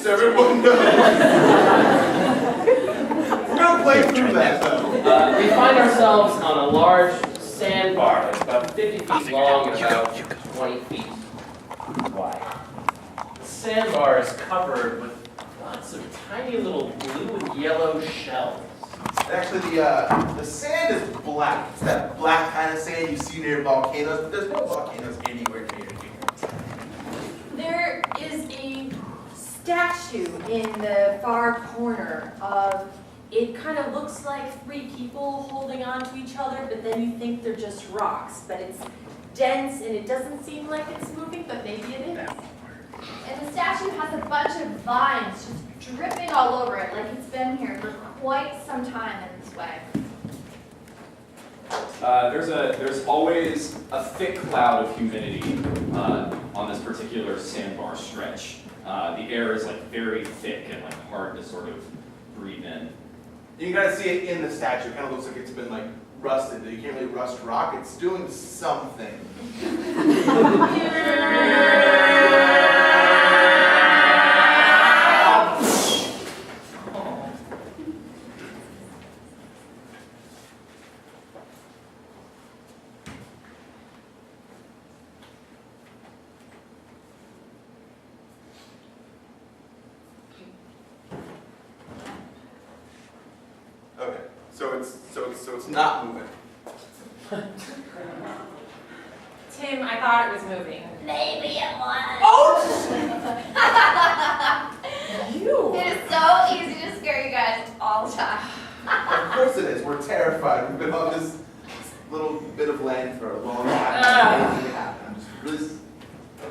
least everyone knows. We're going to play through that, though. We find ourselves on a large sandbar that's about 50 feet long and about 20 feet wide. The sandbar is covered with lots of tiny little blue and yellow shells. Actually, the sand is black. It's that black kind of sand you see near volcanoes, but there's no volcanoes anywhere near here. There is a statue in the far corner of, it kind of looks like three people holding on to each other, but then you think they're just rocks. But it's dense and it doesn't seem like it's moving, but maybe it is. And the statue has a bunch of vines just dripping all over it, like it's been here for quite some time in this way. There's always a thick cloud of humidity on this particular sandbar stretch. The air is like very thick and like hard to sort of breathe in. You can kind of see it in the statue. It kind of looks like it's been like rusted. You can't really rust rock. It's doing something. Okay, so it's not moving. Tim, I thought it was moving. Maybe it was. Oh! You! It is so easy to scare you guys all the time. Of course it is. We're terrified. We've been on this little bit of land for a long time. Anything can happen. I'm just really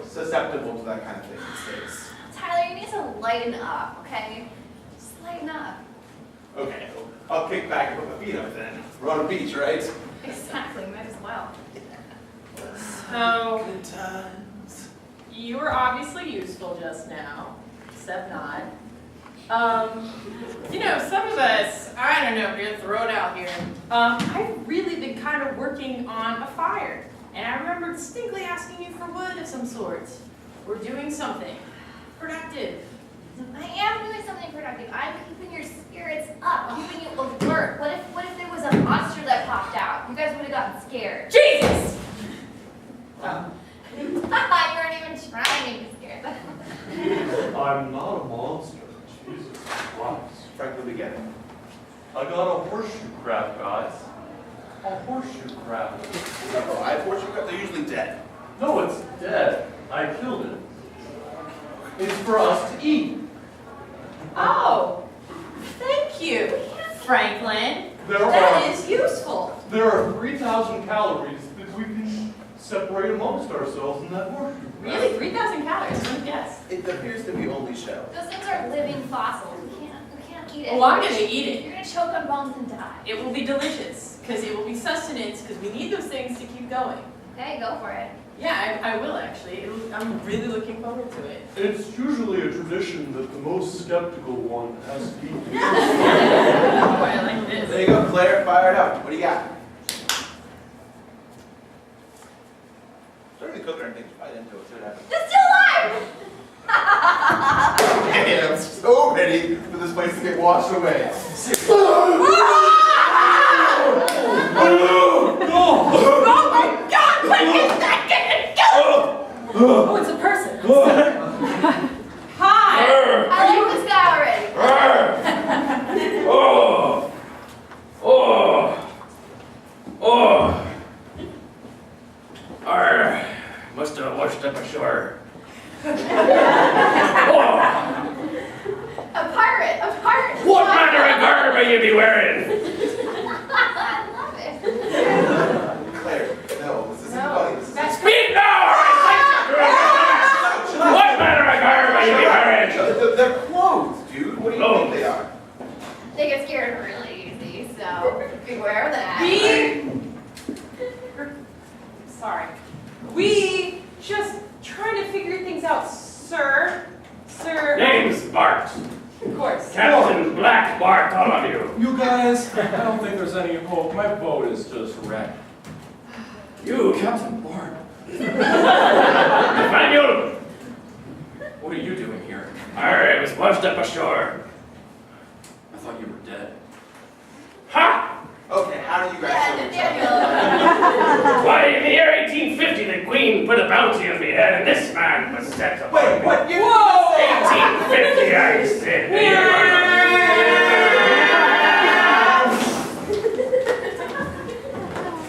susceptible to that kind of thing these days. Tyler, you need to lighten up, okay? Just lighten up. Okay, I'll kick back and put my feet up then. We're on a beach, right? Exactly, might as well. So, Good times. you were obviously useful just now, except not. You know, some of us, I don't know, we're gonna throw it out here. I've really been kind of working on a fire, and I remember distinctly asking you for wood of some sort. We're doing something productive. I am doing something productive. I'm keeping your spirits up, keeping you alert. What if there was a monster that popped out? You guys would have gotten scared. Jesus! You weren't even trying to be scared. I'm not a monster. Jesus Christ. Frankly, we get it. I got a horseshoe crab, guys. A horseshoe crab. Oh, I horseshoe crabs, they're usually dead. No, it's dead. I killed it. It's for us to eat. Oh, thank you, Franklin. There That is useful. are 3,000 calories that we can separate amongst ourselves in that horseshoe crab. Really, 3,000 calories, who would guess? It appears to be only shell. Those things are living fossils. We can't eat it. Oh, I'm gonna eat it. You're gonna choke on bones and die. It will be delicious, because it will be sustenance, because we need those things to keep going. Okay, go for it. Yeah, I will actually. I'm really looking forward to it. It's usually a tradition that the most skeptical one has to eat. Oh, I like There this. you go, Claire, fire it up. What do you got? Start the cooker and things right into it. See what happens. It's still alive! Man, I'm so ready for this place to get washed away. Oh my God! Quick, get that! Get it! Go! Oh, it's a person. Hi. I like this guy already. Must have washed up ashore. A pirate! A pirate! What manner of garb may you be wearing? I love it. Claire, no, this isn't No, funny. This is that's- Speak now, or I say what manner of garb may you be wearing? They're clothes, dude. What do you think they are? They get scared really easy, so beware of that. Sorry. We just trying to figure things out, sir. Sir. Name's Bart. Of course. Captain Black Bart, all of you. You guys, I don't think there's any hope. My boat is just wrecked. You, Captain Bart. Nathaniel, What are you doing here? I was washed up ashore. I thought you were dead. Ha! Okay, how do you guys Yeah, know each other? Nathaniel. Why, in the year 1850, the Queen put a bounty on me head, and this man was set upon Wait, me. what year? Whoa! 1850, I said. The year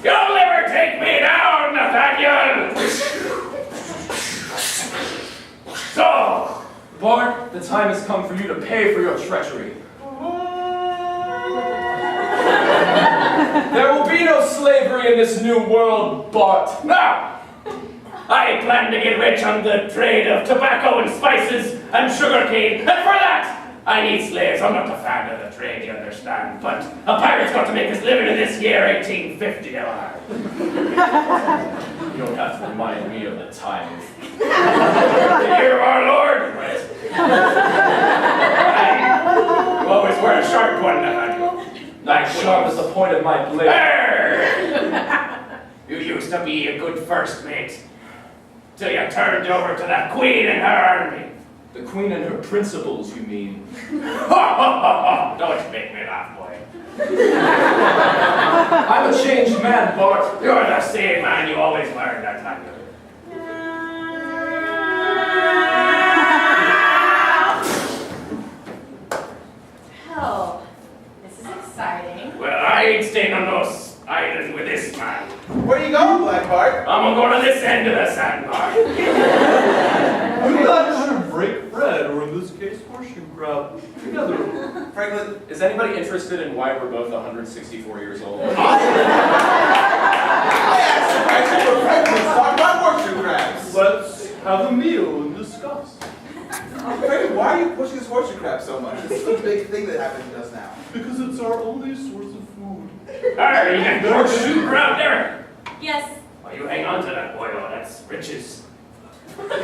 You'll never take me down, Nathaniel! So, Bart, the time has come for you to pay for your treachery. There will be no slavery in this new world, Bart. now, I plan to get rich on the trade of tobacco and spices and sugarcane, and for that, I need slaves. I'm not a fan of the trade, you understand, but a pirate's got to make his living in this year 1850, You don't have to remind me of the time. the year of our Lord. Right. You always wear a sharp one, Nathaniel. Like sharp as the point of my blade. Arr! You used to be a good first mate, till you turned over to that Queen and her army. The Queen and her principles, you mean? Don't make me laugh, boy. I'm a changed man, Bart. You're the same man you always were, Nathaniel. Hell, this is exciting. Well, I ain't staying on those islands with this man. Where you going, Black Bart? I'm gonna go to this end of the sandbar. You guys should break bread, or in this case, horseshoe crab, together. Franklin, Is anybody interested in why we're both 164 years old? I asked the question for Franklin to talk about horseshoe crabs. Let's have a meal and discuss. Franklin, why are you pushing this horseshoe crab so much? This is a big thing that happened to us now. Because it's our only source of food. Alright, you got horseshoe crab there? Yes. Why you hang on to that, boy? Oh, that's riches. Alright,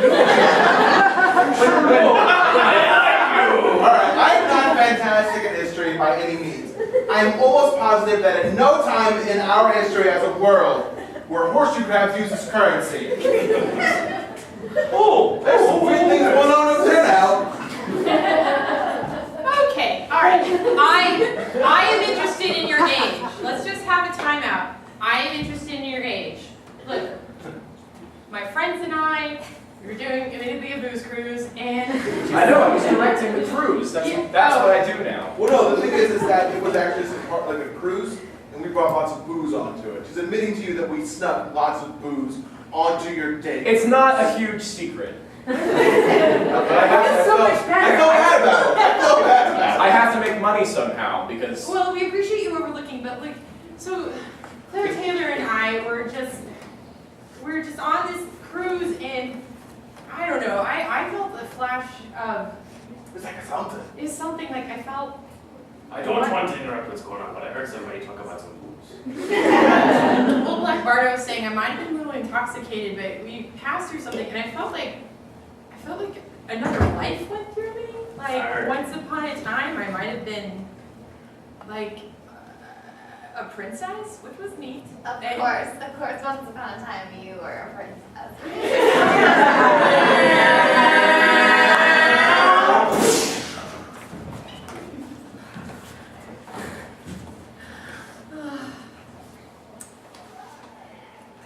I'm not fantastic at history by any means. I am almost positive that at no time in our history as a world were horseshoe crabs used as currency. Oh, There's some weird things going on over there now. Okay, all right. I am interested in your age. Let's just have a timeout. I am interested in your age. Look, my friends and I, we were doing admittedly a booze cruise, and I know, I was directing the cruise. That's what I do now. Well, no, the thing is that it was actually like a cruise, and we brought lots of booze onto it. She's admitting to you that we snuck lots of booze onto your date. It's not a huge secret. But I feel so much better. I feel bad about it. I feel bad about I have to make money somehow because well, we appreciate you overlooking, but like, so Claire Taylor and I were just on this cruise, and I don't know, I felt a flash of, it. It's like something. it's something like I felt. I don't want to interrupt what's going on, but I heard somebody talk about some booze. Well, Black Bardo was saying I might have been a little intoxicated, but we passed through something, and I felt like another life went through me. Like Alright. once upon a time, I might have been like a princess, which was neat. Of course, once upon a time you were a princess.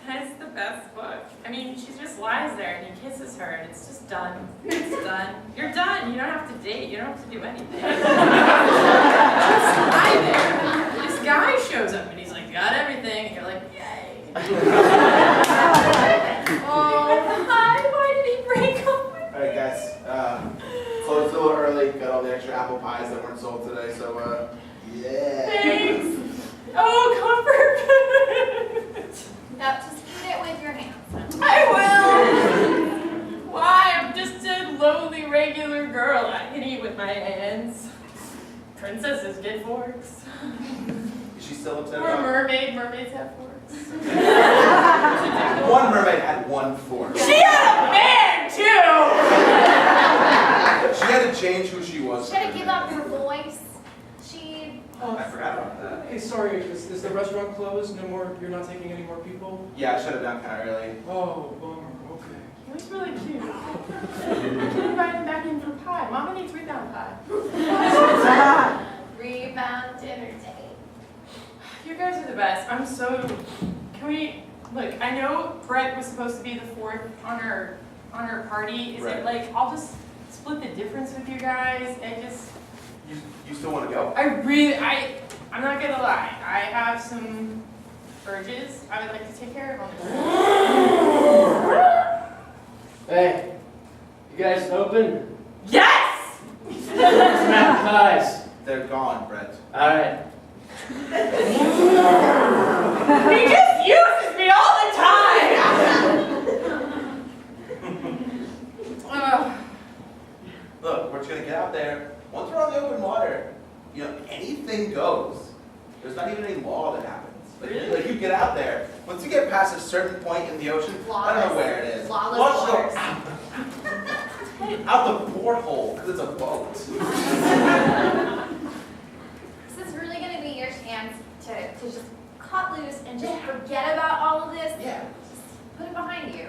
That's the best book. I mean, she just lies there and he kisses her and it's just done. It's done. You're done. You don't have to date. You don't have to do anything. Just lie there. This guy shows up and he's like, got everything. And you're like, yay. Oh, hi. Why did he break up with me? Alright, guys. Closed a little early. Got all the extra apple pies that weren't sold today, so, yeah. Thanks. Oh, comfort food. Now just eat it with your hands. I will. Why? I'm just a lowly, regular girl. I can eat with my hands. Princesses get forks. Is she still upset Or a about mermaid. Mermaids have forks. One mermaid had one fork. She had a man, too! She had to change who she was. She had to give up her voice. I forgot about that. Hey, sorry, is the restaurant closed? No more, you're not taking any more people? Yeah, I shut it down kind of early. Oh, bummer, okay. He was really cute. Can you invite him best. I'm so. Can we look? I know Brett was supposed to be the fourth on our party. Is Right. it like I'll just split the difference with you guys? You still want to go? I'm not gonna lie. I have some urges I would like to take care of on this. Hey, you guys open? Yes! Snap pies. They're gone, Brett. Alright. He just uses me all the time! Look, we're just gonna get out there. Once we're on the open water, anything goes. There's not even any law that happens. Like you get out there. Once you get past a certain point in the ocean, I don't know where it is. Flawless Watch waters. out the porthole because it's a boat. This is really going to be your chance to just cut loose and just forget about all of this. Yeah. Just put it behind you.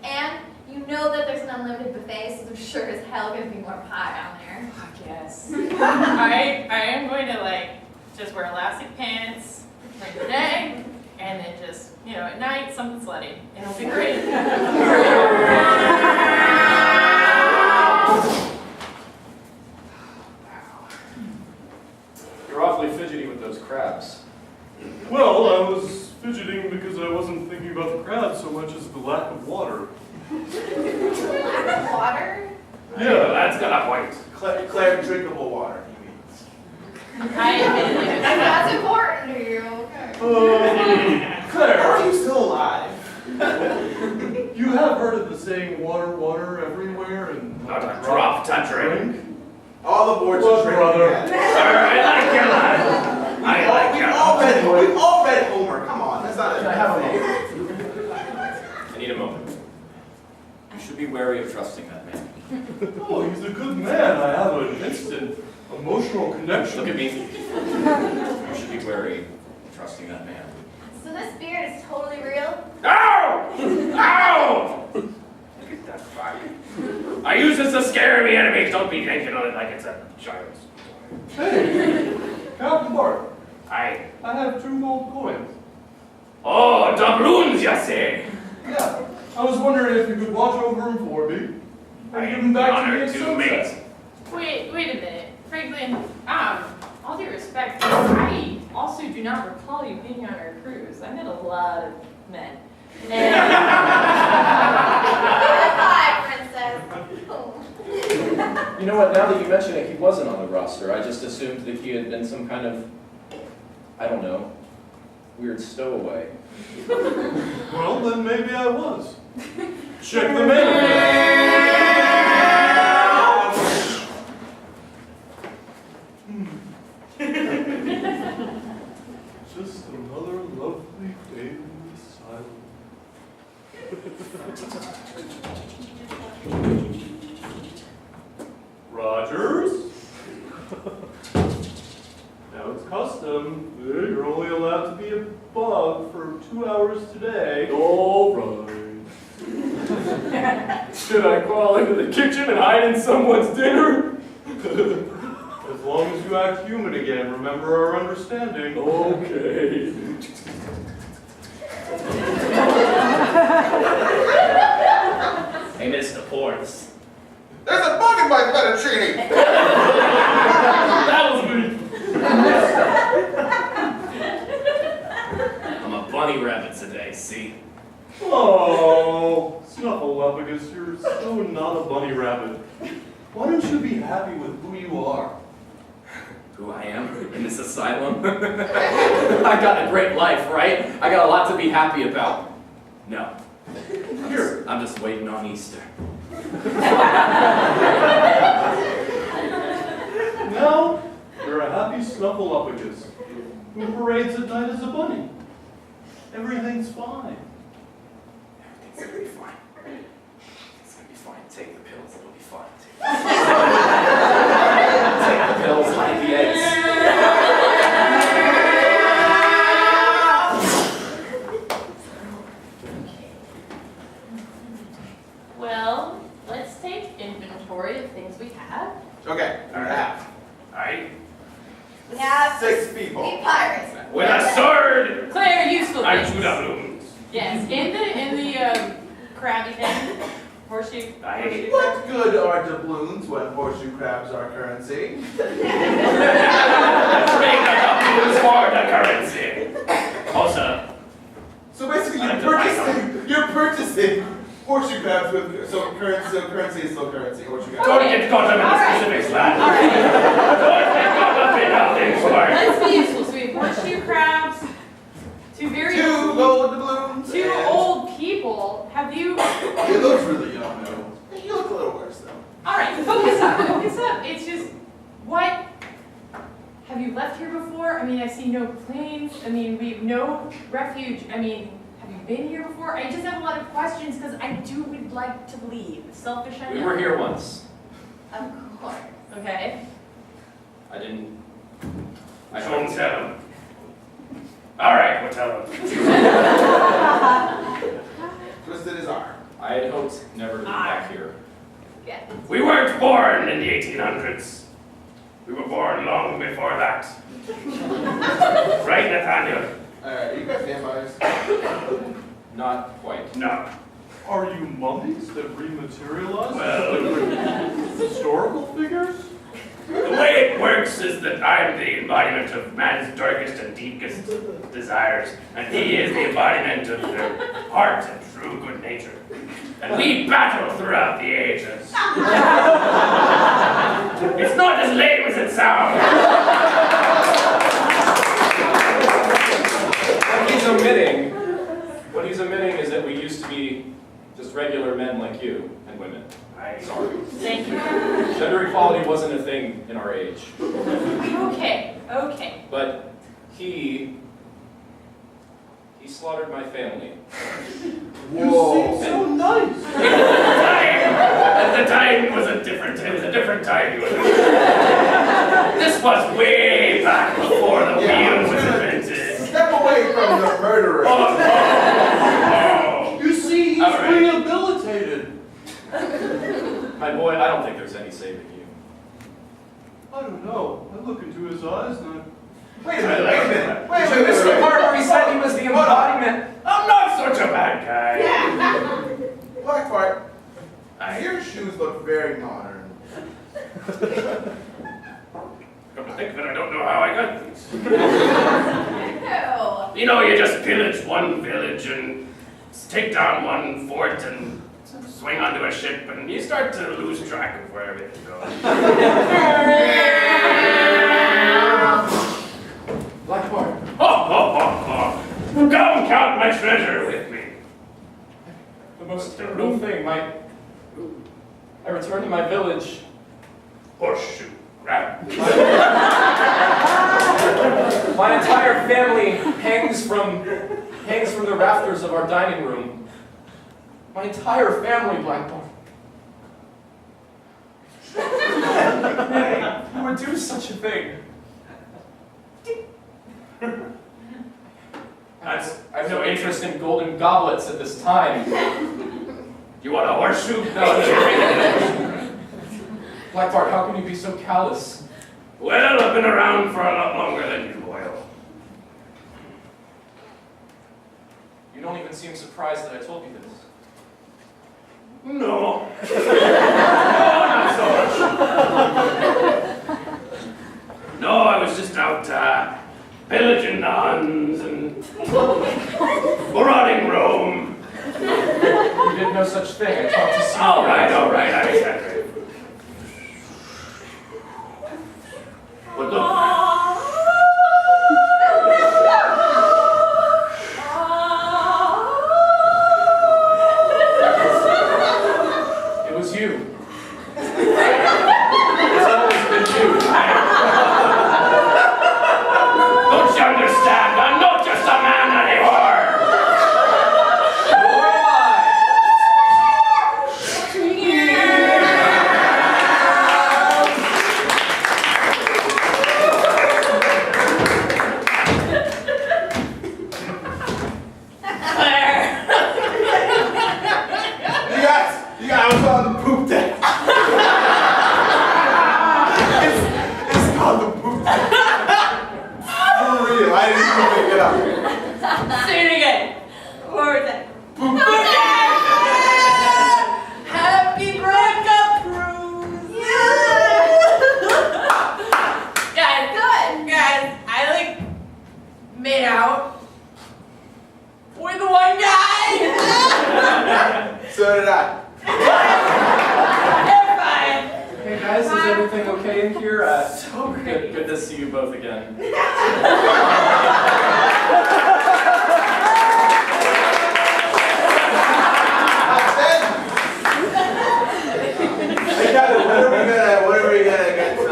And you know that there's an unlimited buffet, so there's sure as hell going to be more pie down there. Fuck yes. I am going to just wear elastic pants during the day, and then just, at night, something slutty. And it'll be great. You're awfully fidgety with those crabs. Well, I was fidgeting because I wasn't thinking about the crowd so much as the lack of water. Water? Yeah. That's got a point. Clear drinkable water, he means. That's important to you. Claire, How are you still alive? you have heard of the saying water, water everywhere and Not a drop to drink. All the boards Well, are drinking brother. again. I like your lad. I like We've your all read Homer. Come on, that's not a I need a moment. You should be wary of trusting that man. Oh, he's a good man. I have an instant emotional connection. Look at me. You should be wary of trusting that man. So this beard is totally real? Ow! Ow! Look at that fire. I use this to scare me enemies. Don't be thinking on it like it's a child's. Hey, Captain Bart, I. I have 2 gold coins. Oh, doubloons, you say? Yeah, I was wondering if you could watch over them for me and I give am them back to me honored at to, sunset. mate. Wait a minute. Franklin, all due respect, I also do not recall you being on our cruise. I met a lot of men. And Goodbye, princess. Oh. You know what, now that you mention it, he wasn't on the roster. I just assumed that he had been some kind of, I don't know, weird stowaway. Well, then maybe I was. Check the menu. Just another lovely day in the asylum. Rogers? Now it's custom. You're only allowed to be a bug for 2 hours today. All right. Should I crawl into the kitchen and hide in someone's dinner? As long as you act human again, remember our understanding. Okay. Hey, Mr. Ports. There's a bug in my fettuccine! That was me. I'm a bunny rabbit today, see? Oh, Snuffleupagus, you're so not a bunny rabbit. Why don't you be happy with who you are? Who I am in this asylum? I got a great life, right? I got a lot to be happy about. No. I'm just waiting on Easter. Now, you're a happy Snuffleupagus who parades at night as a bunny. Everything's fine. Everything's gonna be fine. It's gonna be fine. Take the pills, it'll be fine. Take the pills, hide the eggs. well, let's take inventory of things we have. Okay, all right. Alright. We have 6 people. 3 pirates. with a sword Claire, useful and things. two doubloons. Yes, in the crabby thing, horseshoe. What good are doubloons when horseshoe crabs are currency? Let's make the doubloons for the currency. Also, So basically, I like to buy you're purchasing horseshoe crabs with currency is still currency. Horseshoe crabs. don't get caught up in the Alright. specifics, lad. Alright, Don't get caught up in how things work. let's be useful. So we have horseshoe crabs, two very Two gold doubloons. two and- old people. Have you? He looks really young though. You look a little worse though. All right, focus up, focus up. It's just, what? Have you left here before? I mean, I see no planes. I mean, we have no refuge. I mean, have you been here before? I just have a lot of questions because I would like to leave. Selfish, I know. We were here once. Of course. Okay. I didn't. I Don't hope. tell him. All right, we'll tell him. Twisted his arm. I had hoped never to be back here. Yeah. We weren't born in the 1800s. We were born long before that. Right, Nathaniel? Alright, you got vampires. Not quite. No. Are you mummies that rematerialize Well- into historical figures? The way it works is that I'm the embodiment of man's darkest and deepest desires, and he is the embodiment of their heart and true good nature. And we battle throughout the ages. It's not as lame as it sounds. What he's omitting is that we used to be just regular men like you and women. Sorry. Thank you. Gender equality wasn't a thing in our age. Okay, okay. But he slaughtered my family. You seem so nice. At the time it was a different time. This was way back before the wheel was invented. Step away from the murderer. Oh. You see, he's All right. rehabilitated. My boy, I don't think there's any saving you. I don't know. I look into his eyes and Wait a minute. Wait. Mr. Parker, he said he was the embodiment. I'm not such a bad guy. Black Bart, your shoes look very modern. Come to think of it, I don't know how I got these. No. You know, you just pillage one village and take down one fort and swing onto a ship, and you start to lose track of where everything goes. Black Bart. Ho, ho, ho, ho. Come count my treasure with me. The most terrible thing, I returned to my village. Horseshoe crab. My entire family hangs from the rafters of our dining room. My entire family, Black Bart. Who would do such a thing? I have no interest in golden goblets at this time. You want a horseshoe? No. Black Bart, how can you be so callous? Well, I've been around for a lot longer than you, Boyle. You don't even seem surprised that I told you this. No. No, not so much. No, I was just out pillaging the Huns and marauding Rome. You did no such thing. I talked to Caesar. All right, I exaggerate. But look, It was you. okay in here? So great. Good to see you both again. Hey, Kevin, when are we gonna get to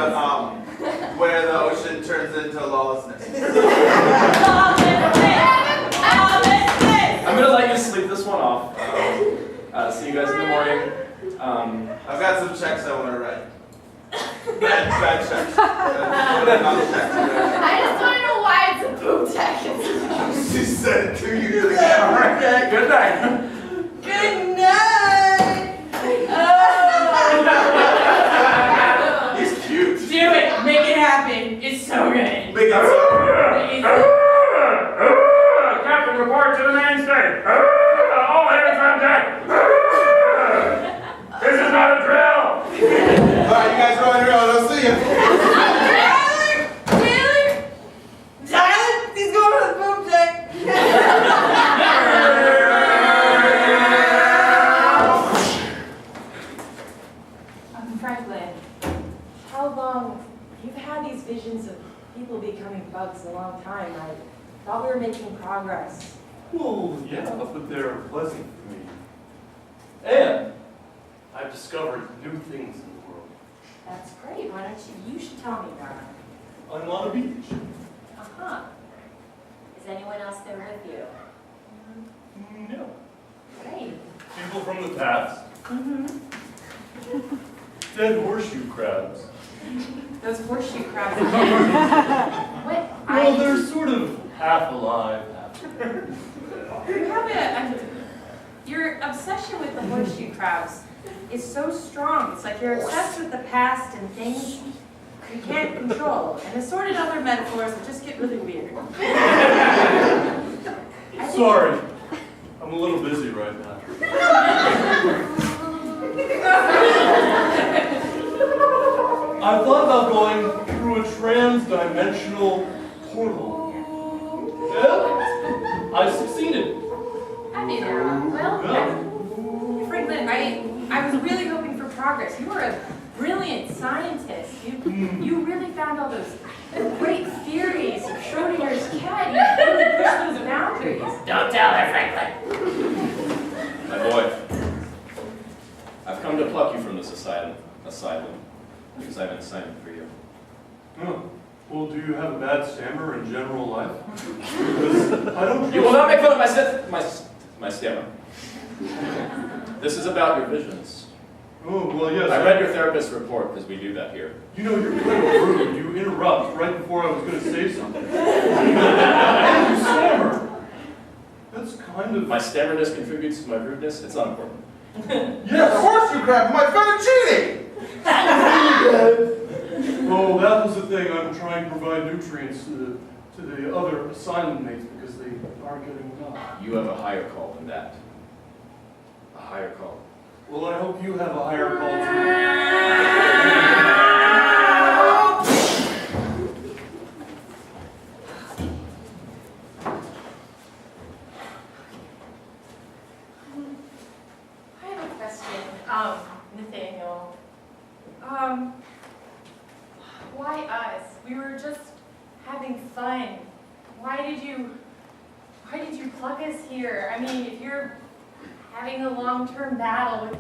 where the ocean turns into lawlessness? I'm gonna let you sleep this one off. See you guys in the morning. I've got some checks I want to write. Bad checks. Not checks. I just want to know why it's a boob tech. She said it to you to the camera. Okay, good night. Good night! He's cute. Do it, make it happen. It's so good. Big and so. Captain, report to the mainstay. All hands on deck. This is not a drill. Alright, you guys are on your own. I'll see you. Tyler, he's going to the boom deck. Franklin, how long, you've had these visions of people becoming bugs a long time. I thought we were making progress. Well, yeah, but they're pleasant for me. And I've discovered new things in the world. That's great. Why don't you should tell me about it. I'm on a beach. Uh-huh. Is anyone else there with you? No. Great. People from the past. Dead horseshoe crabs. Those horseshoe crabs. What? Well, they're sort of half alive, half You have your obsession with the horseshoe crabs is so strong. It's like you're obsessed with the past and things you can't control. And assorted other metaphors that just get really weird. Sorry, I'm a little busy right now. I thought about going through a trans-dimensional portal. Yeah, I succeeded. I mean, well, Franklin, I was really hoping for progress. You were a brilliant scientist. You really found all those great theories of Schrodinger's cat. You really pushed those boundaries. Don't tell her, Franklin. My boy, I've come to pluck you from this asylum because I have an assignment for you. Oh, well, do you have a bad stammer in general life? Because I don't. You will not make fun of my stammer. This is about your visions. Oh, well, yes. I read your therapist's report because we do that here. You know, you're kind of rude. You interrupt right before I was going to say something. And you stammer. That's kind of. My stammerness contributes to my rudeness. It's not important. Yes, of course you crab. My fettuccine. Oh, that was the thing. I'm trying to provide nutrients to the other asylum mates because they aren't getting enough. You have a higher call than that. A higher call. Well, I hope you have a higher call too. I have a question, Nathaniel. Why us? We were just having fun. Why did you pluck us here? I mean, if you're having a long-term battle with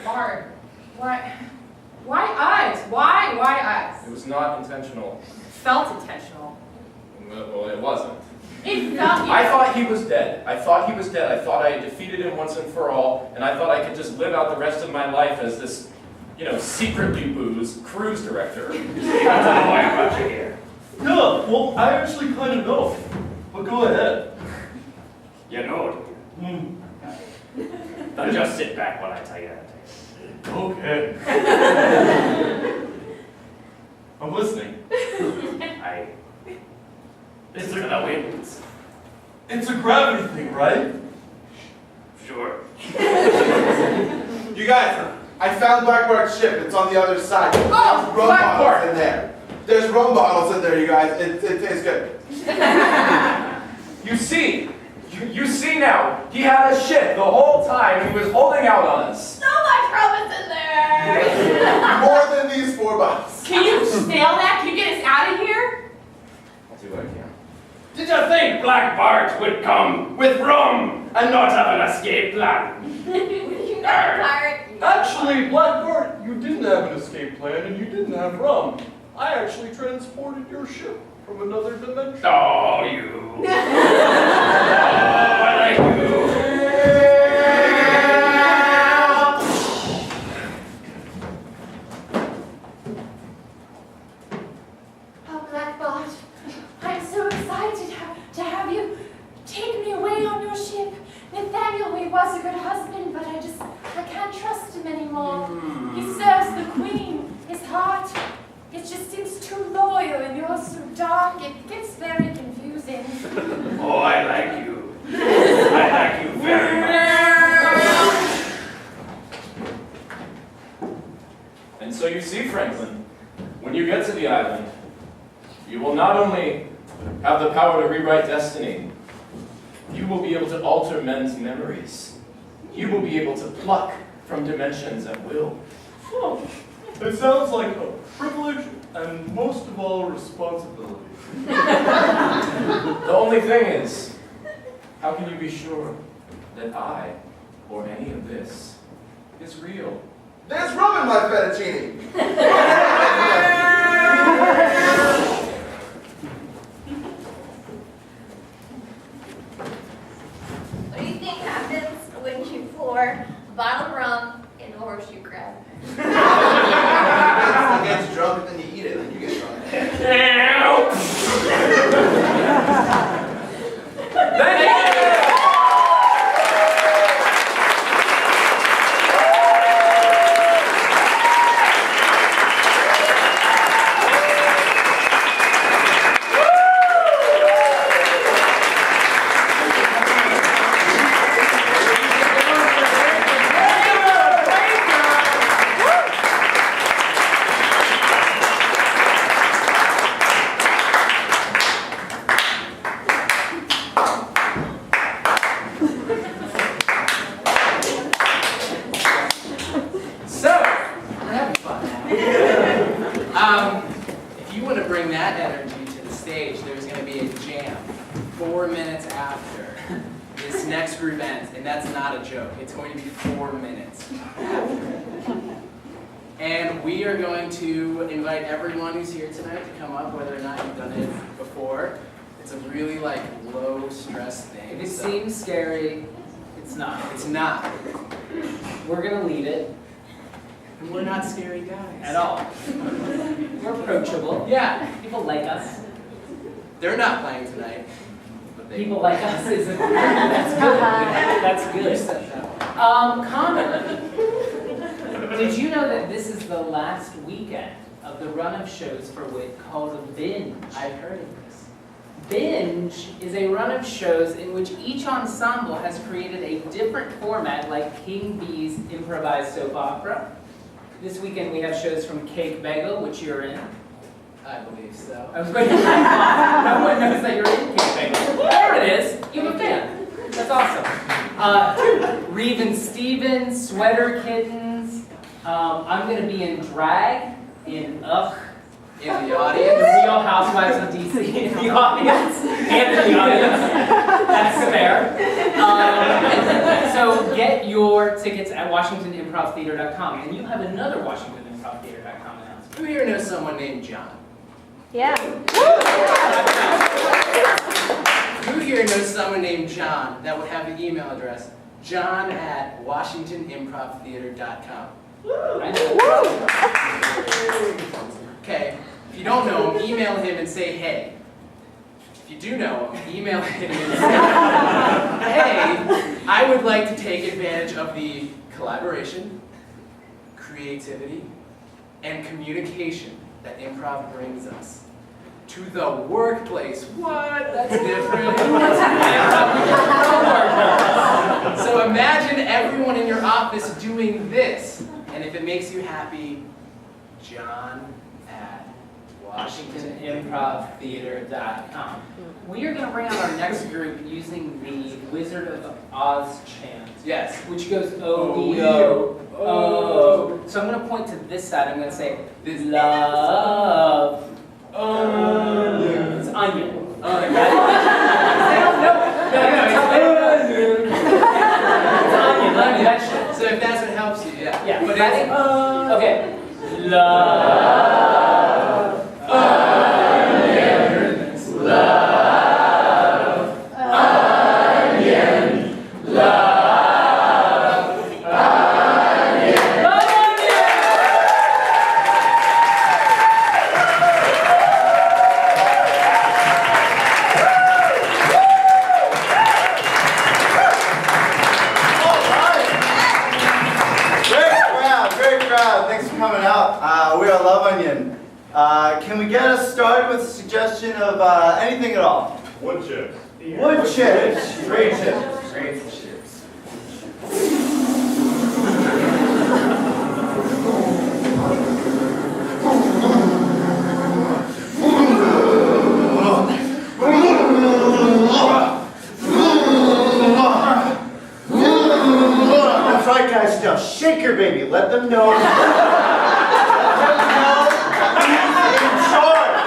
Bart, why us? Why us? It was not intentional. Felt intentional. Well, it wasn't. It felt. I thought he was dead. I thought I had defeated him once and for all, and I thought I could just live out the rest of my life as this, secretly booze cruise director. Why brought you here? No, well, I actually kind of know. But go ahead. You know it. Now just sit back while I tell you how to Okay. I'm listening. Listen to the winds. It's a gravity thing, right? Sure. You guys, I found Blackbird's ship. It's on the other side. There's rum bottles in there. There's rum bottles in there, you guys. It tastes good. You see now, he had a ship the whole time he was holding out on us. So much rum is in there. More than these 4 bottles. Can you nail that? Can you get us out of here? I'll do what I can. Did you think Black Bart would come with rum and not have an escape plan? You know, Bart. Actually, Black Bart, you didn't have an escape plan and you didn't have rum. I actually transported your ship from another dimension. Oh, you. Oh, I like you. Oh, Black Bart, I'm so excited to have you take me away on your ship. Nathaniel, he was a good husband, but I can't trust him anymore. He serves the queen. His heart, it just seems too loyal, and you're so dark, it gets very confusing. Oh, I like you. I like you very much. And so you see, Franklin, when you get to the island, you will not only have the power to rewrite destiny, you will be able to alter men's memories. You will be able to pluck from dimensions at will. Oh, it sounds like a privilege and most of all responsibility. The only thing is, how can you be sure that I, or any of this, is real? There's rum in my fettuccine. What do you think happens when you pour a bottle of rum in a horseshoe crab? It gets drunk and then you eat it, and then you get drunk. Thank you! If you want to bring that energy to the stage, there's going to be a jam 4 minutes after this next group ends, and that's not a joke. It's going to be 4 minutes after. And we are going to invite everyone who's here tonight to come up, whether or not you've done it before. It's a really low stress thing. If it seems scary, it's not. It's not. We're gonna lead it And we're not scary guys. at all. We're approachable. Yeah, People like us. they're not playing tonight. But they People like us is a that's good. That's You good. said that one. Connor, did you know that this is the last weekend of the run of shows for WIT called a Binge? I've heard of this. Binge is a run of shows in which each ensemble has created a different format, like King Bee's improvised soap opera. This weekend we have shows from Cake Bagel, which you're in. I believe so. I was waiting. No one knows that you're in Cake Bagel. There it is. You have a fan. That's awesome. Reeve and Steven, Sweater Kittens. I'm going to be in drag in Ugh. In the The audience. Real Housewives of DC in the audience. And in the audience. That's fair. So get your tickets at WashingtonImprovTheater.com. And you have another WashingtonImprovTheater.com announcement. Who here knows someone named John? Yeah. Who here knows someone named John that would have the email address john@WashingtonImprovTheater.com? I know. Okay, if you don't know him, email him and say hey. If you do know him, email him and say, hey, I would like to take advantage of the collaboration, creativity, and communication that improv brings us to the workplace. What? That's different. So imagine everyone in your office doing this, and if it makes you happy, John at WashingtonImprovTheater.com. We are going to bring out our next group using the Wizard of Oz chant. Yes. Which goes O-E-O. Oh. So I'm going to point to this side. I'm going to say, love. It's onion. No, it's onion, not vegetable. So if that's what helps you, yeah. Yeah, But that's it's, okay. Love. Onion. Love. Onion. Love. Onion. Love onion. Great crowd. Thanks for coming out. We are Love Onion. Can we get us started with a suggestion of anything at all? Wood chips. Wood chips. Great chips. Great chips. That's right, guys. Now shake your baby. Let them know. Let them know he's in charge.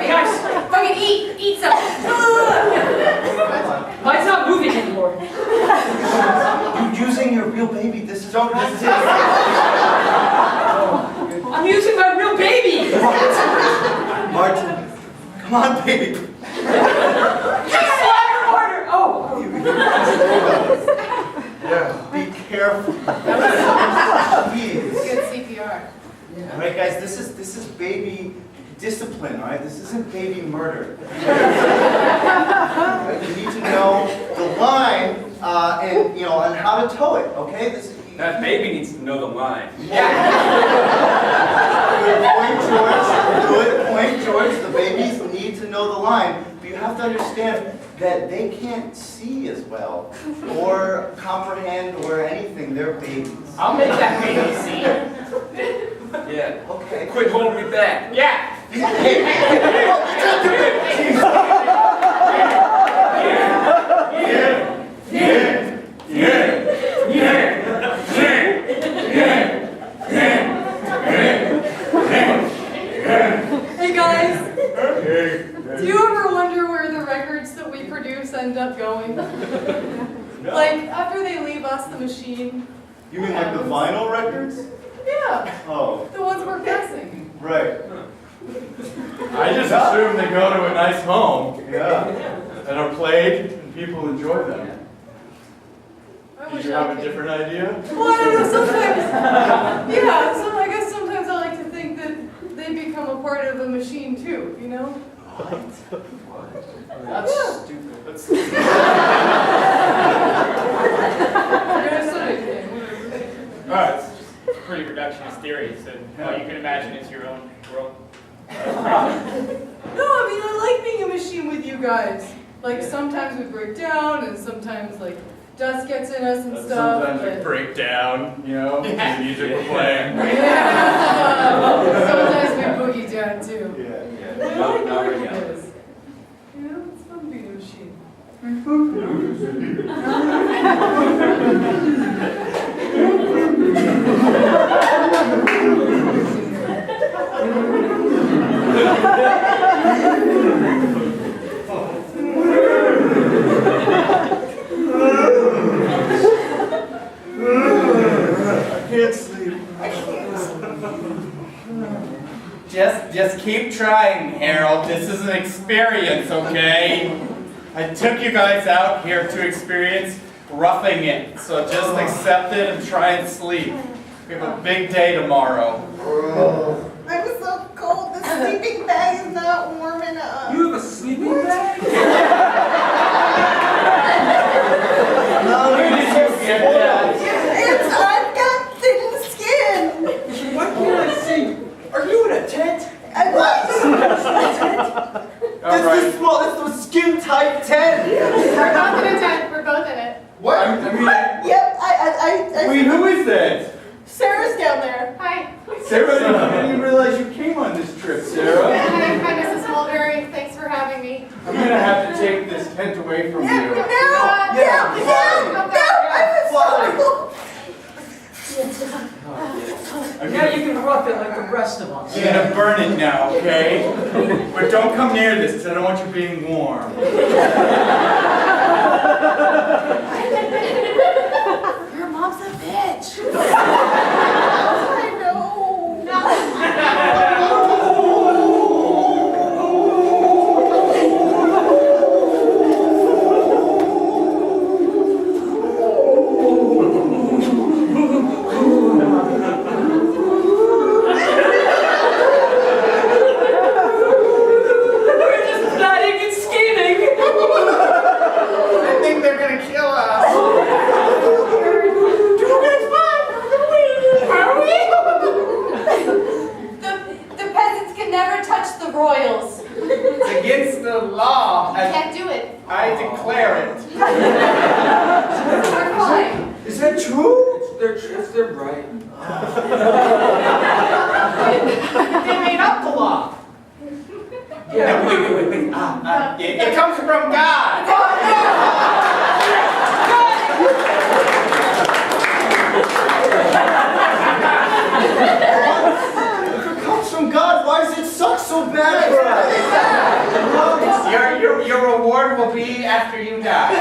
Guys, fucking eat something. Mine's not moving anymore. You're using your real baby. This is our I'm using my real baby. Martin, come on, baby. Slaughter order. Oh. Yeah, be careful. Jeez. Good CPR. All right, guys, this is baby discipline, all right? This isn't baby murder. Right, you need to know the line and how to tow it, okay? That baby needs to know the line. Good point, George. The babies need to know the line, but you have to understand that they can't see as well or comprehend or anything. They're babies. I'll make that baby see. Yeah. Okay. Quit holding me back. Yeah. Hey guys, do you ever wonder where the records that we produce end up going? Like, after they leave us, the machine. You mean like the vinyl records? Yeah, Oh, the ones we're guessing. right. I just assume they go to a nice home Yeah. and are played and people enjoy them. I Did wish you I have a could. different idea? Well, I don't know, sometimes, yeah, so I guess sometimes I like to think that they become a part of the machine too, you know? That's stupid. All right, it's just pretty reductionist theory, so all you can imagine is your own world. No, I mean, I like being a machine with you guys. Like, sometimes we break down, and sometimes, like, dust gets in us and stuff. Sometimes we but- break down, the music we're playing. Yeah. Sometimes we boogie down, too. Yeah. But I like working with this. You know, it's fun being a machine. I can't sleep. Just keep trying, Harold. This is an experience, okay? I took you guys out here to experience roughing it, so just accept it and try and sleep. We have a big day tomorrow. I'm so cold. The sleeping bag is not warm enough. You have a sleeping bag? No, I've got thin skin. What can I see? Are you in a tent? I was. This is small. This is a skin tight tent. We're both in a tent. We're both in it. What? Yep. Wait, who is that? Sarah's down there. Hi. Sarah, I didn't even realize you came on this trip, Sarah. Hi, Mrs. Mulberry. Thanks for having me. I'm gonna have to take this tent away from you. Now you can rough it like the rest of us. I'm gonna burn it now, okay? But don't come near this, because I don't want you being warm. Your mom's a bitch. I know. It comes from God. If it comes from God, why does it suck so bad for us? Your reward will be after you die.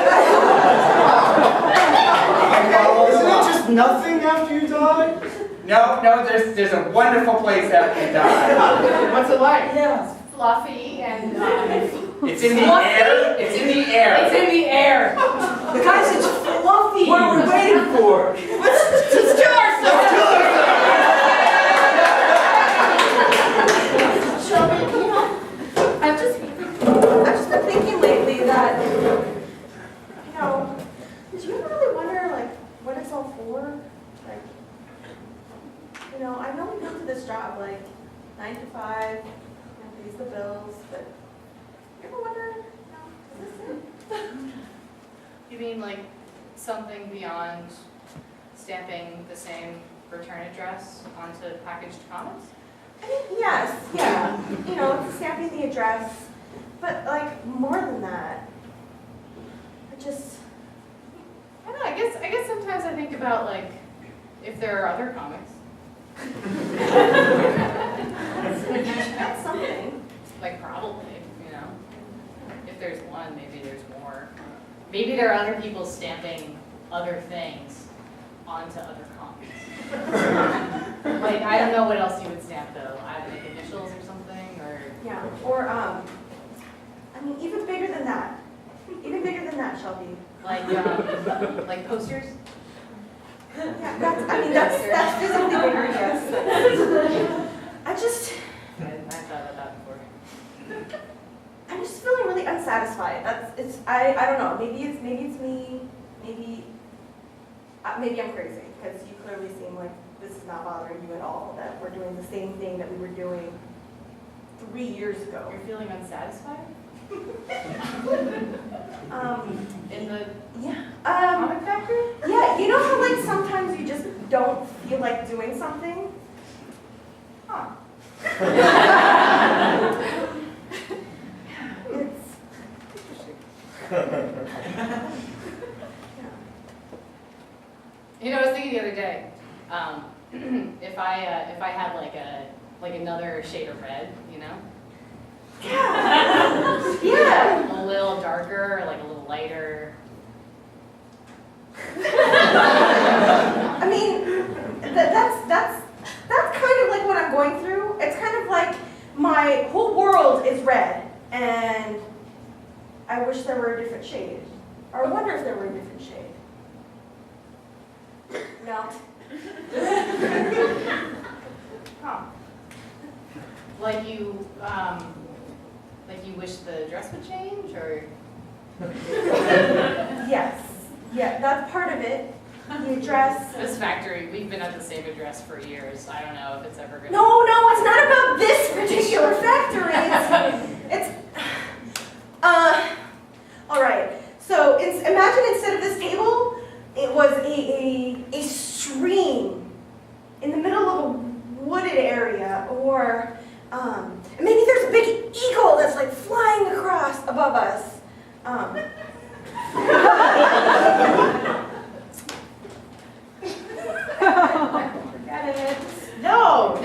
Isn't it just nothing after you die? No, there's a wonderful place after you die. What's it like? Yeah. Fluffy and It's in the air. It's in the air. It's in the air. Guys, it's fluffy. What are we waiting for? Let's kill ourselves. Shelby, you know, I've just been thinking lately that, you know, do you ever really wonder, like, what it's all for? Like, you know, I know we come to this job, like, 9 to 5, and pays the bills, but you ever wonder, you know, is this it? You mean like something beyond stamping the same return address onto packaged comics? I mean, yes, yeah, you know, it's stamping the address, but like more than that. I just, I don't know, I guess sometimes I think about like if there are other comics. that's something. Like probably, you know. If there's one, maybe there's more. Maybe there are other people stamping other things onto other comics. Like I don't know what else you would stamp though. I have like initials or something or Yeah, or I mean, even bigger than that. Even bigger than that, Shelby. like posters. Yeah, that's physically bigger, yes. I just, I thought of that before. I'm just feeling really unsatisfied. I don't know. Maybe it's me. Maybe I'm crazy because you clearly seem like this is not bothering you at all. That we're doing the same thing that we were doing 3 years ago. You're feeling unsatisfied? In the Yeah. comic factory? Yeah. You know how like sometimes you just don't feel like doing something? Huh. It's. You know, I was thinking the other day, if I had like another shade of red, you know? Yeah. Yeah. A little darker, or like a little lighter. I mean, that's kind of like what I'm going through. It's kind of like my whole world is red, and I wish there were a different shade. Or I wonder if there were a different shade. No. Huh. Like you wish the dress would change, or? Yes. Yeah, that's part of it. The address. This factory, we've been at the same address for years. I don't know if it's ever gonna. No, it's not about this particular factory. It's all right. So imagine instead of this table, it was a stream in the middle of a wooded above us. Forget it. No.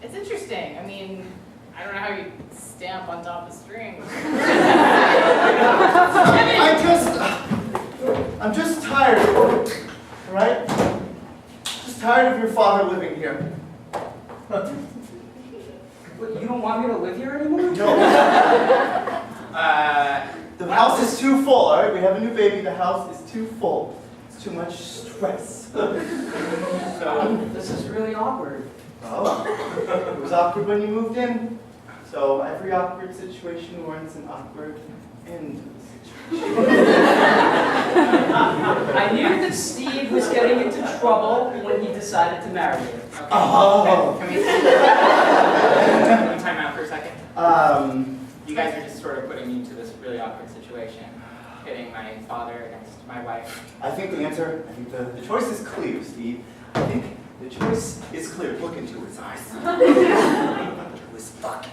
It's interesting. I mean, I don't know how you stamp on top of strings. I'm just tired, right? Just tired of your father living here. What, you don't want me to live here anymore? No. The house is too full, all right? We have a new baby. The house is too full. It's too much stress. So, this is really awkward. Oh, it was awkward when you moved in. So every awkward situation warrants an awkward end to the situation. I knew that Steve was getting into trouble when he decided to marry you. Oh. Can we time out for a second? You guys are just sort of putting me into this really awkward situation, pitting my father against my wife. I think the answer, the choice is clear, Steve. I think the choice is clear. Look into his eyes. It was fucking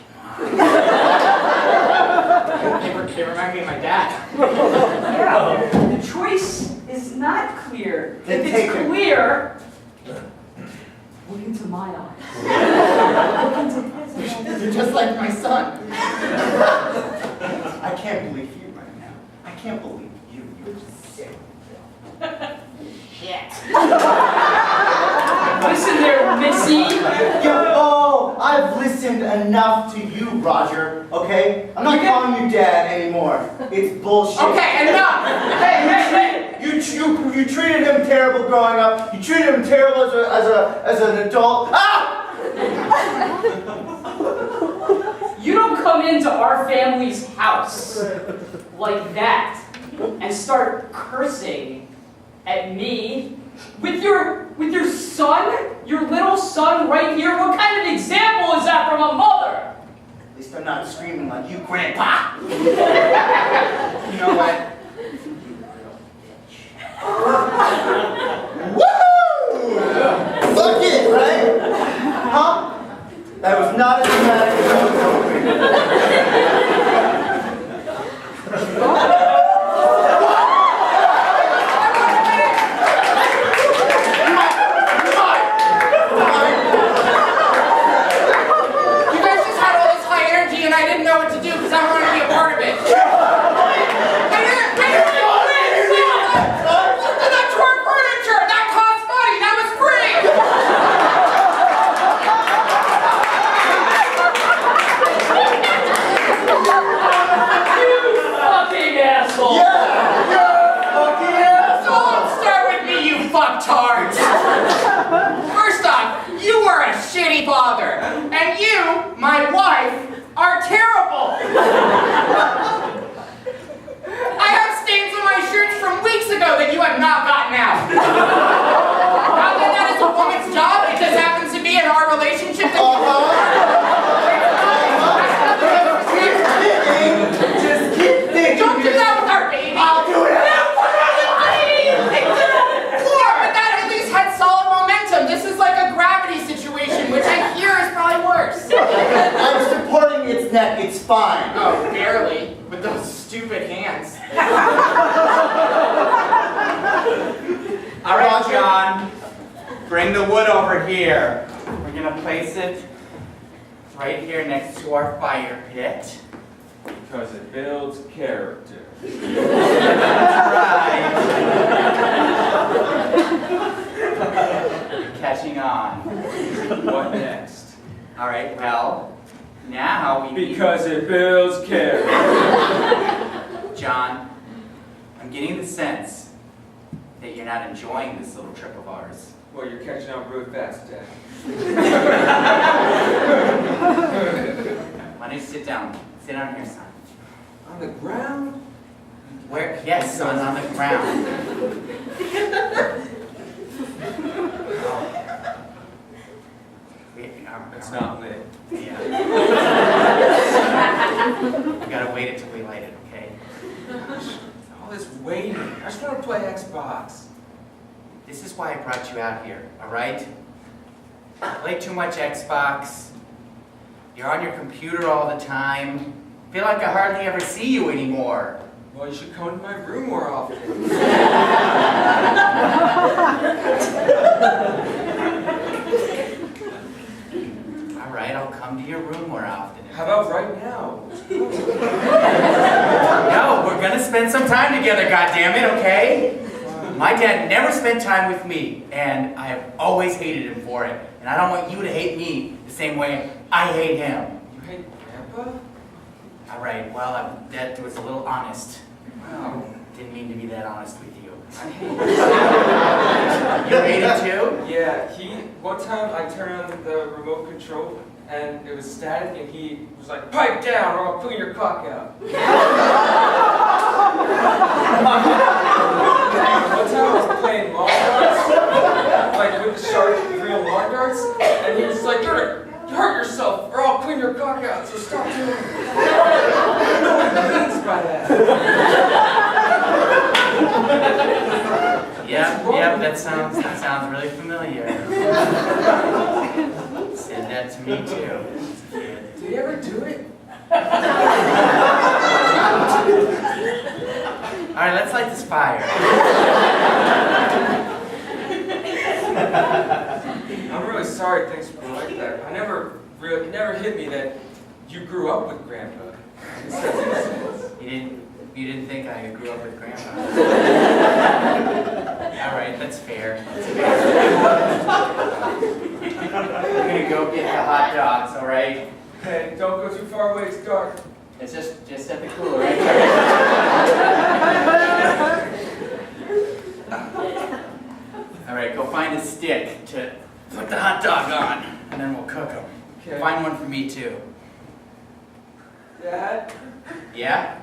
They remind me of my dad. Yeah, the choice is not clear. Then If take it's it. clear, look into my eyes. Look into his eyes. You're just like my son. I can't believe you right now. I can't believe you. You're just sick. Shit. Listen there, Missy. I've listened enough to you, Roger, okay? I'm not calling you dad anymore. It's bullshit. Okay, enough! Hey! You treated him terrible growing up. You treated him terrible as an adult. Ah! You don't come into our family's house like that and start cursing at me with your son, your little son right here. What kind of example is that from a mother? At least I'm not screaming like you, Grandpa. You know what? Woo! Fuck it, right? Huh? That was not as dramatic as I was hoping. You guys just had all this high energy and I didn't know what to do because I wanted to be a part of it. That tore furniture! That cost money! That was free! You fucking asshole! Don't start with me, you fucktards! First off, you were a shitty father, and you, my wife, are terrible! I have stains on my shirts from weeks ago that you have not gotten out. Not that that is a woman's job, it just happens to be in our relationship that Just keep thinking. Don't do that with our baby! I'll do it. But that at least had solid momentum. This is like a gravity situation, which I hear is probably worse. I'm supporting its neck. It's fine. Oh, barely. With those stupid hands. All right, John, bring the wood over here. We're gonna place it right here next to our fire pit. Because it builds character. That's right. You're catching on. What next? All right, well, now we need... Because it builds character. John, I'm getting the sense that you're not enjoying this little trip of ours. Well, you're catching on real fast, Dad. Why don't you sit down? Sit down here, son. On the ground? Where? Yes, son, on the ground. It's not lit. Yeah. We gotta wait until we light it, okay? All this waiting. I just want to play Xbox. This is why I brought you out here, all right? Play too much Xbox. You're on your computer all the time. I feel like I hardly ever see you anymore. Well, you should come to my room more often. All right, I'll come to your room more often. How about right now? No, we're gonna spend some time together, goddammit, okay? My dad never spent time with me, and I have always hated him for it. And I don't want you to hate me the same way I hate him. You hate Grandpa? All right, well, that was a little honest. Wow. Didn't mean to be that honest with you. You hate him too? Yeah, one time I turned on the remote control and it was static and he was like, pipe down or I'll clean your cock out. One time I was playing lawn darts, like with the shark real lawn darts, and he was like, you're gonna hurt yourself or I'll clean your cock out, so stop doing it. I don't know what he means by that. Yep, that sounds really familiar. Said that to me too. Did he ever do it? Alright, let's light this fire. I'm really sorry things were like that. It never hit me that you grew up with Grandpa. You didn't think I grew up with Grandpa. Alright, that's fair. We're gonna go get the hot dogs, alright? Hey, don't go too far away, it's dark. It's just at the cooler, right? Alright, go find a stick to put the hot dog on, and then we'll cook them. Okay. Find one for me too. Dad? Yeah?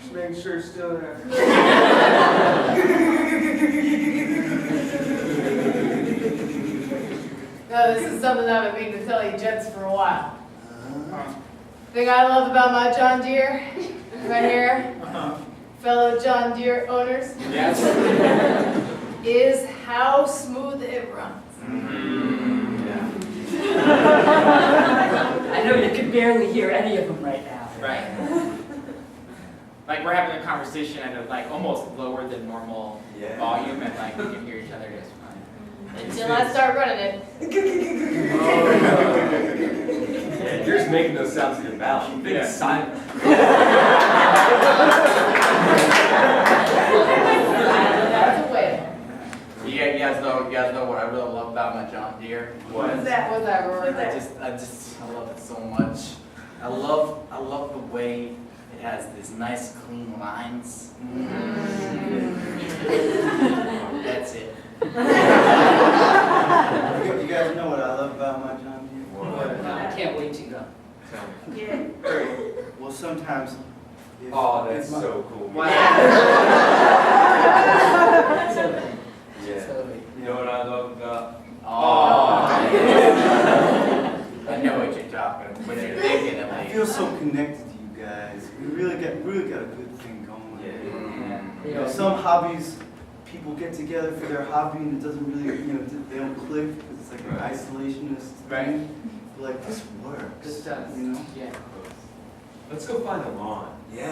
Just making sure you're still there. No, this is something I've been meaning to tell you gents for a while. Thing I love about my John Deere, right here, fellow John Deere owners, Yes. is how smooth it runs. I know you can barely hear any of them right now. Right. Like we're having a conversation at a almost lower than normal volume, and we can hear each other just fine. Until I start running it. Yeah, you're just making those sounds with your mouth. You've been silent. That's a whale. You guys know what I really love about my John Deere? What's that, Rory? I love it so much. I love the way it has these nice clean lines. That's it. You guys know what I love about my John Deere? I can't wait to go. Yeah. Well, sometimes. Oh, that's so cool. Yeah. You know what I love about? Oh. I know what you're talking about. What you're thinking of. I feel so connected to you guys. We really got a good thing going. You know, some hobbies, people get together for their hobby and it doesn't really, they don't click because it's like an isolationist thing. But like this works. This does. You know? Yeah. Let's go find a lawn. Yeah.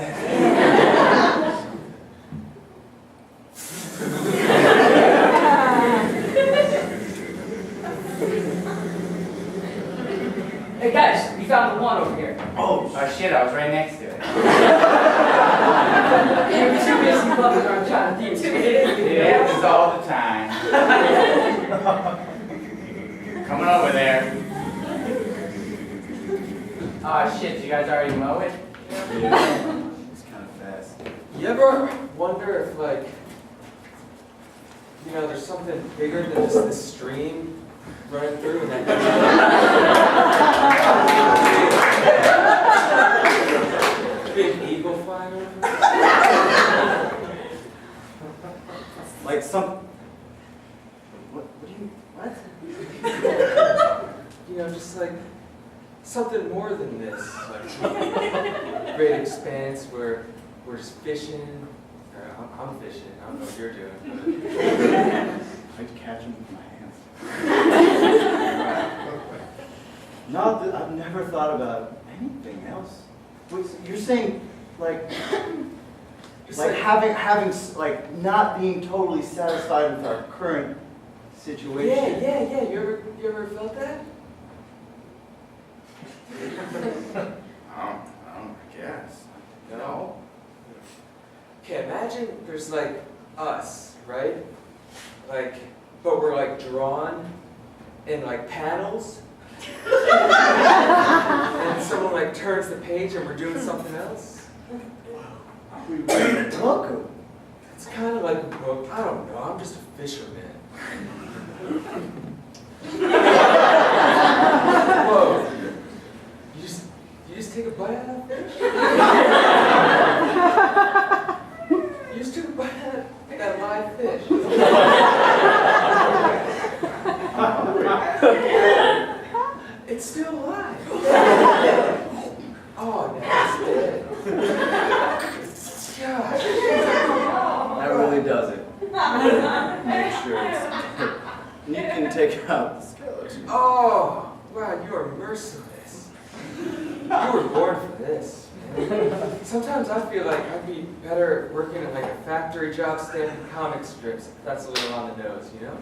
Hey guys, we found the one over here. Oh shit, I was right next to it. You're too busy loving our John Deere. It happens all the time. Coming over there. Oh shit, you guys already mow it? Yeah. It's kind of fast. You ever wonder if there's something bigger than just this stream running through and that big eagle flying over? Like some. What do you. What? Just like something more than this. Like great expanse where we're just fishing. Or I'm fishing. I don't know what you're doing. I'd catch them with my hands. I've never thought about anything else. You're saying, like, It's like having, like, not being totally satisfied with our current situation. Yeah. You ever felt that? I guess. No. Okay, imagine there's like us, right? Like, but we're like drawn in like panels. And someone like turns the page and we're doing something else. We read a book. It's kind of like a book. I don't know. I'm just a fisherman. Whoa. You just take a bite out of that fish? You just took a bite out of that live fish. It's still alive. Oh, now it's dead. Gosh. That really does it. Make sure it's dead. You can take out the skeleton. Oh, wow, you are merciless. You were born for this. Sometimes I feel like I'd be better working at like a factory job stamping comic strips. That's a little on the nose, you know?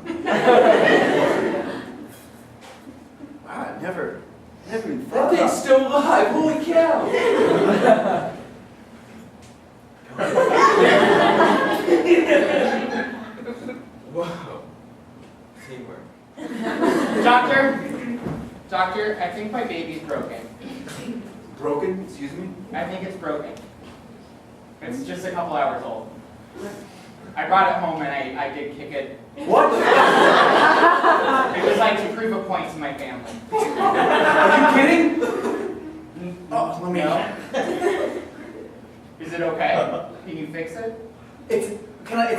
Wow, I never even That thought thing's about still alive, holy cow! Whoa. Teamwork. Doctor, I think my baby's broken. Broken? Excuse me? I think it's broken. It's just a couple hours old. I brought it home and I did kick it. What? It was like to prove a point to my family. Are you kidding? Oh, let me. No? Is it okay? Can you fix it? It's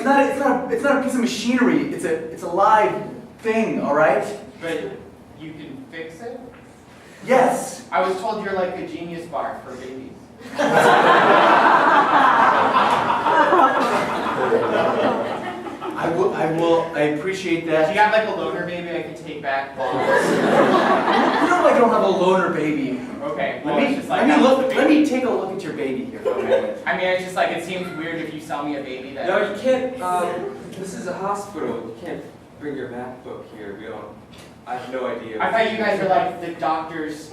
not a piece of machinery. It's a live thing, all right? But you can fix it? Yes. I was told you're like a genius bar for babies. I appreciate that. Do you have like a loaner baby I can take back? You know I don't have a loaner baby. Okay, well, it's just like let me take a look at your baby here. Okay. I mean, it's just like, it seems weird if you sell me a baby that... No, you can't, this is a hospital. You can't bring your MacBook here. We don't, I have no idea. I thought you guys were like the doctors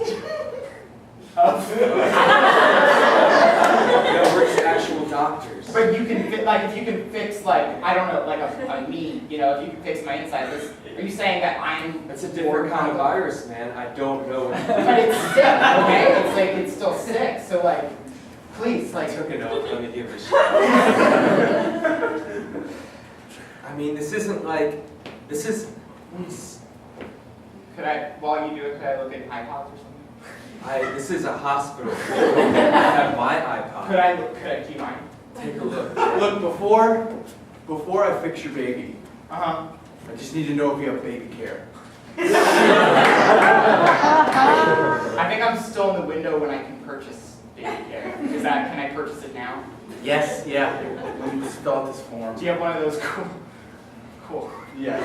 of... No, we're just actual doctors. But you can, like, if you can fix, like, I don't know, like a me, you know, if you can fix my inside, are you saying that I'm... It's a different kind of virus, man. I don't know what... But it's sick, okay? It's like, it's still sick, so like, please, like... I took it off. Let me give it a shot. I mean, this isn't like... This is... Could I, while you do it, could I look at iPods or something? This is a hospital. I have my iPod. Could I, do you mind? Take a look. Look, before I fix your baby, I just need to know if you have baby care. I think I'm still in the window when I can purchase baby care. Can I purchase it now? Yes, yeah. Let me just fill out this form. Do you have one of those cool? Yeah.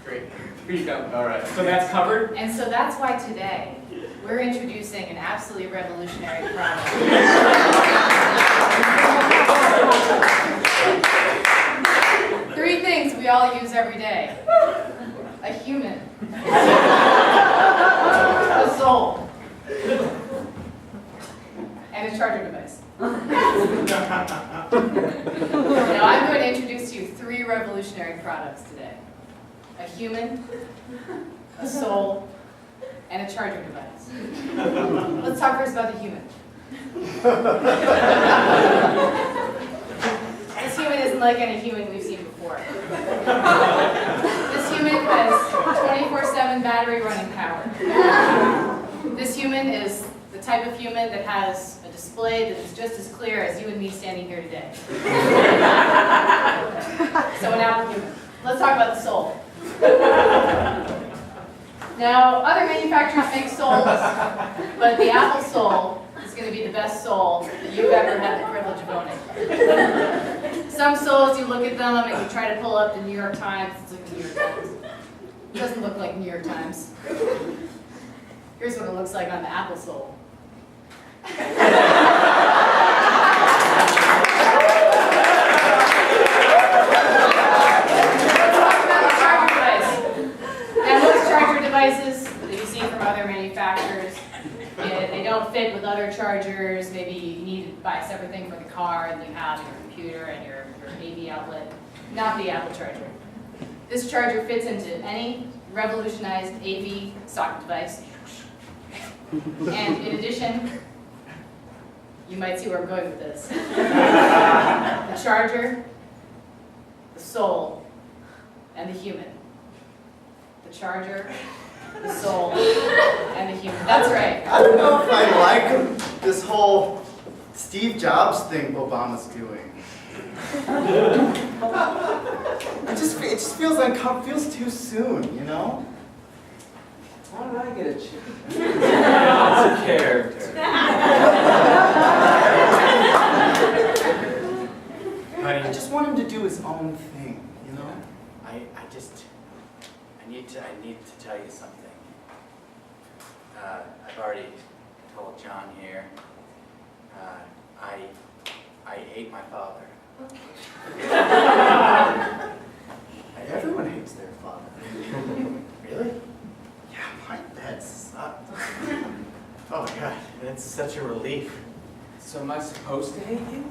Great. Here you go. All right. So that's covered? And so that's why today, we're introducing an absolutely revolutionary product. 3 things we all use every day. A human. A soul. And a charger device. Now I'm going to introduce to you 3 revolutionary products today. A human, a soul, and a charger device. Let's talk first about the human. This human isn't like any human we've seen before. This human has 24/7 battery running power. This human is the type of human that has a display that is just as clear as you and me standing here today. So an Apple human. Let's talk about the soul. Now, other manufacturers make souls, but the Apple soul is going to be the best soul that you've ever had the privilege of owning. Some souls, you look at them and you try to pull up the New York Times, it's like the New York Times. It doesn't look like New York Times. Here's what it looks like on the Apple sole. Now, most charger devices that you see from other manufacturers, they don't fit with other chargers. Maybe you need to buy a separate thing for the car, and you have your computer and your AV outlet. Not the Apple charger. This charger fits into any revolutionized AV socket device. And in addition, you might see where I'm going with this. The charger, the soul, and the human. The charger, the soul, and the human. That's right. I don't know if I like this whole Steve Jobs thing Obama's doing. It just feels uncomfortable, feels too soon, you know? How did I get a chicken? That's a character. I just want him to do his own thing, you know? I need to tell you something. I've already told John here. I hate my father. Everyone hates their father. Really? Yeah, my dad sucked. Oh God, that's such a relief. So am I supposed to hate you?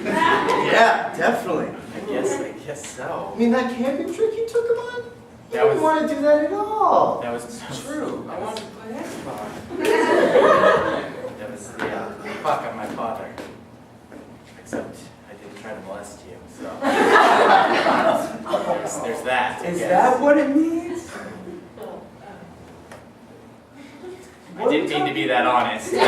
Yeah, definitely. I guess so. I mean, that camping trip you took him on? He That didn't was- want to do that at all. That was True. I wanted to play Xbox. That was the fuck on my father. Except I didn't try to molest you, so there's that. I Is guess. that what it means? I didn't mean to be that honest. Even I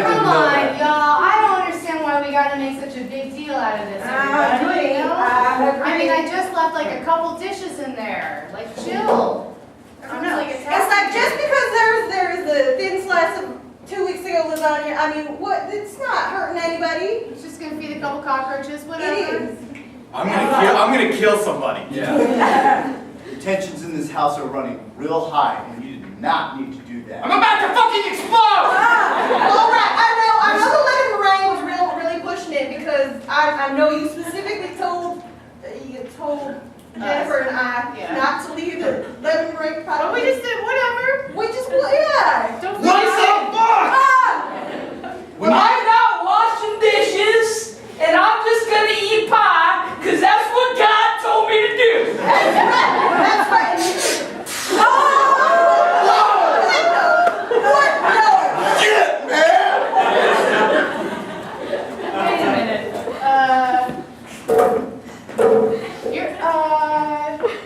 didn't Come know on, that. y'all. I don't understand why we gotta make such a big deal out of this. Everybody, you know? I mean, I just left like a couple dishes in there. Like, chill. I don't know. It's like just because there's a thin slice of 2 weeks ago lasagna, I mean, what? It's not hurting anybody. It's just gonna feed a couple cockroaches, whatever. It is. I'm gonna kill somebody. Yeah. The tensions in this house are running real high, and you did not need to do that. I'm about to fucking explode! All right, I know the lemon meringue was really pushing it because I know you specifically told Jennifer and I not to leave the lemon meringue pot. But we just did whatever. We just yeah. Don't What the fuck? I'm not washing dishes, and I'm just gonna eat pie, because that's what God told me to do. That's right. Wait a minute.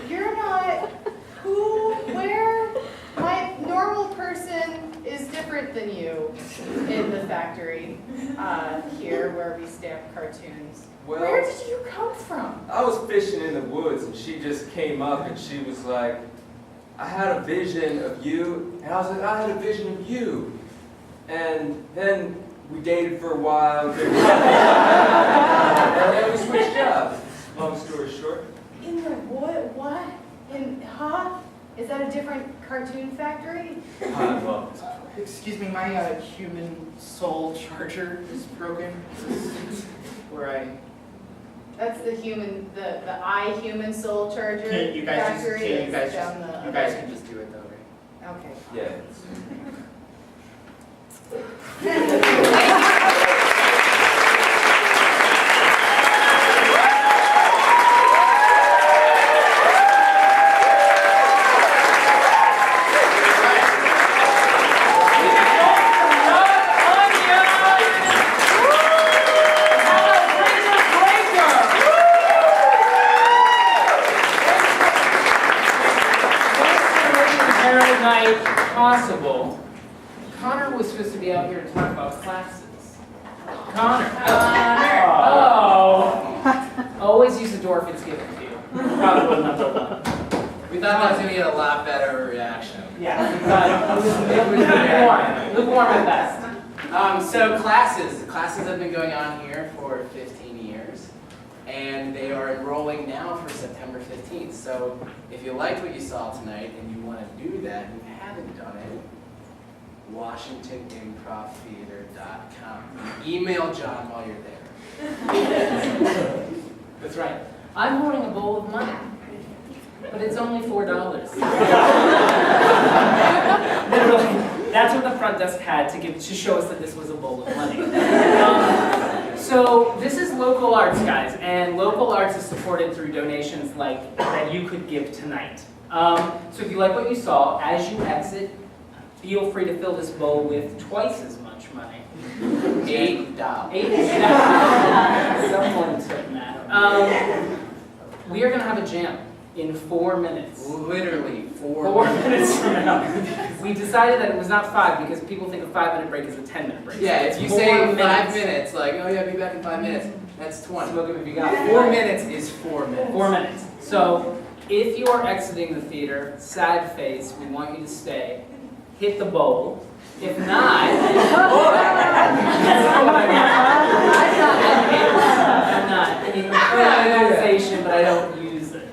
You're not where my normal person is different than you in the factory here where we stamp cartoons. Well, Where did you come from? I was fishing in the woods and she just came up and she was like, I had a vision of you. And I was like, I had a vision of you. And then we dated for a while. And then we switched jobs. Long story short. In the what? Is that a different cartoon factory? Well, excuse me, my human soul charger is broken. This is where That's the human, the human soul charger you guys factory. you guys down the you guys can just do it though, right? Okay. Yeah. Night possible. Connor was supposed to be out here to talk about classes. Connor. Oh. Always use the endorphins given to you. Probably wouldn't have done that. We thought that was going to get a lot better reaction. Yeah, we thought it was lukewarm at best. So classes have been going on here for 15 years, and they are enrolling going now for September 15th. So if you liked what you saw tonight and you want to do that and you haven't done it, WashingtonImprovTheater.com. Email John while you're there. That's right. I'm holding a bowl of money, but it's only $4. Literally, that's what the front desk had to show us that this was a bowl of money. So this is local arts, guys, and local arts is supported through donations like that you could give tonight. So if you like what you saw, as you exit, feel free to fill this bowl with twice as much money. $8. Someone took that. We are going to have a jam in 4 minutes. Literally 4 4 minutes from now. We decided that it was not 5 because people think a 5-minute break is a 10-minute break. Yeah, So if you it's say 4 5 minutes, like, oh yeah, be back in 5 minutes, that's 20. Smoke it if you got 4 minutes is 4 minutes. 4 minutes. So if you are exiting the theater, sad face, we want you to stay. Hit the bowl. If not, that's not what I mean. I'm not. I mean, organization, but I don't use it.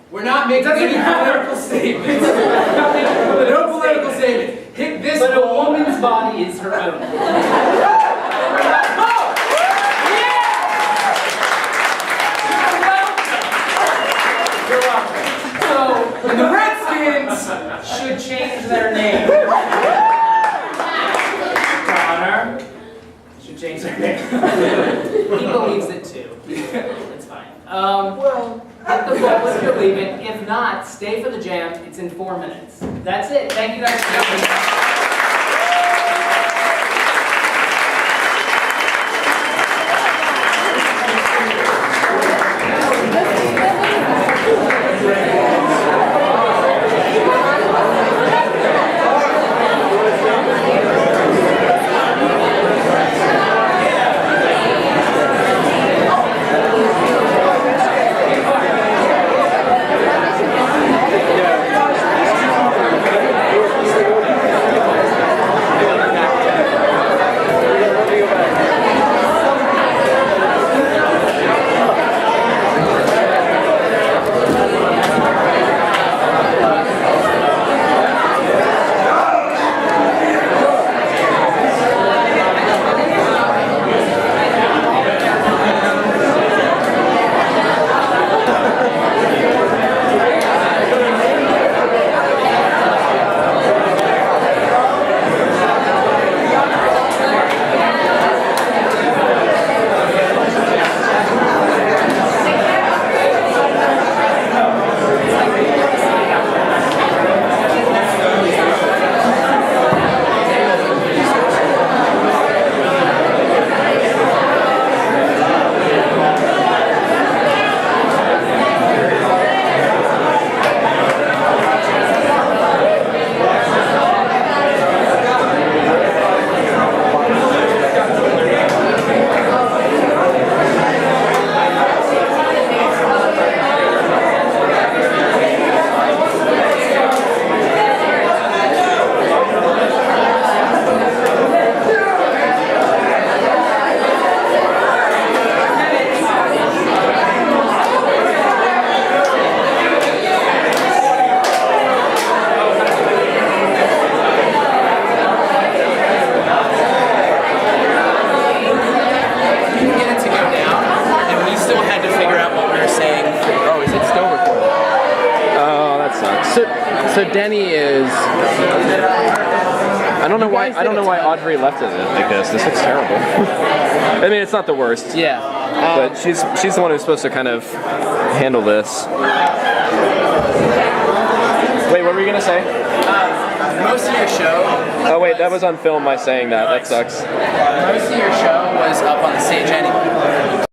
We're not making any political statements. No political statement. Hit this But a bowl. woman's body is her own. You're welcome. So, the Redskins should change their name. Connor should change their name. He believes it too. It's fine. Hit the bowl if you're leaving. If not, stay for the jam. It's in 4 minutes. That's it. Thank you guys for coming. So Denny is. I don't know why Audrey left it like this. This looks terrible. I mean, it's not the worst. Yeah. But she's the one who's supposed to kind of handle this. Wait, what were you gonna say? Most of your show. Oh wait, that was on film. My saying that. That sucks. Most of your show was up on the stage anyway.